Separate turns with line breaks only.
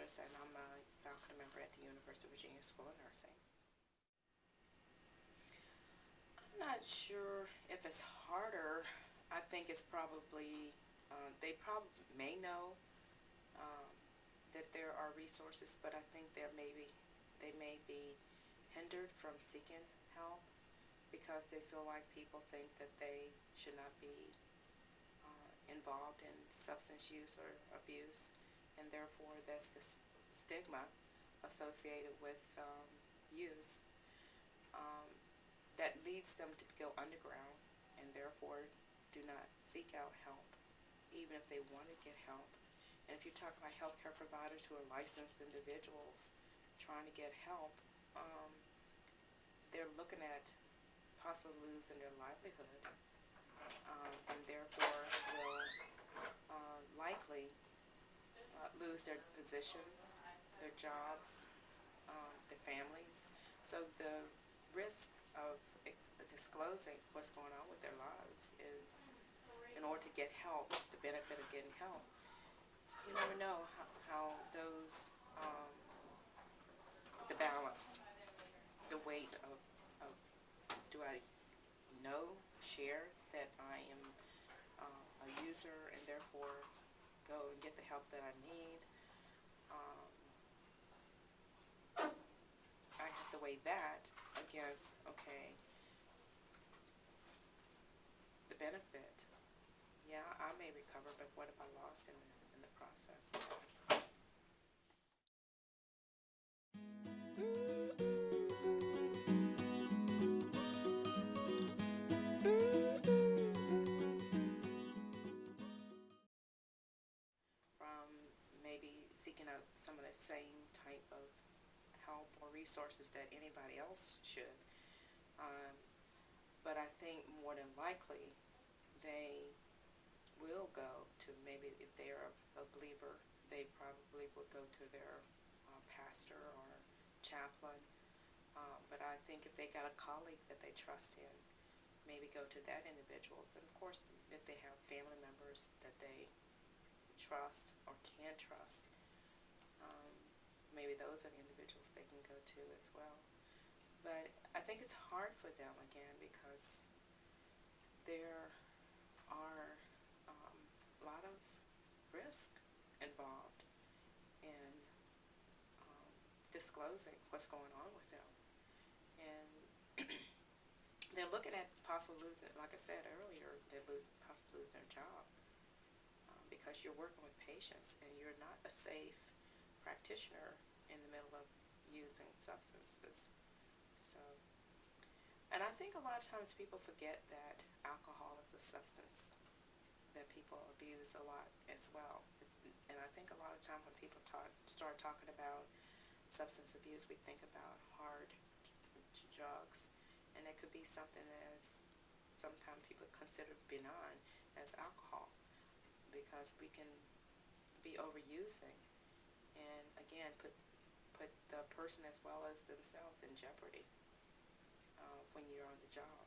psychiatrist, and I'm a faculty member at the University of Virginia School of Nursing. I'm not sure if it's harder. I think it's probably, they probably may know um, that there are resources, but I think they may be hindered from seeking help because they feel like people think that they should not be involved in substance use or abuse, and therefore that's the stigma associated with use um, that leads them to go underground and therefore do not seek out help, even if they want to get help. And if you talk about healthcare providers who are licensed individuals trying to get help, um, they're looking at possibly losing their livelihood, and therefore will likely lose their positions, their jobs, their families. So the risk of disclosing what's going on with their lives is, in order to get help, the benefit of getting help, you never know how those, the balance, the weight of do I share that I am a user and therefore go and get the help that I need. I have to weigh that against, okay, the benefit. Yeah, I may recover, but what if I lost in the process? From maybe seeking out some of the same type of help or resources that anybody else should. Um, but I think more than likely they will go to, maybe if they're a believer, they probably would go to their pastor or chaplain. But I think if they got a colleague that they trust in, maybe go to that individuals. And of course, if they have family members that they trust or can trust, maybe those are the individuals they can go to as well. But I think it's hard for them, again, because there are a lot of risk involved in disclosing what's going on with them. And they're looking at possibly losing, like I said earlier, possibly losing their job because you're working with patients and you're not a safe practitioner in the middle of using substances. So, and I think a lot of times people forget that alcohol is a substance that people abuse a lot as well. And I think a lot of times when people start talking about substance abuse, we think about hard drugs, and it could be something as sometimes people consider benign as alcohol, because we can be overusing and again put the person as well as themselves in jeopardy when you're on the job.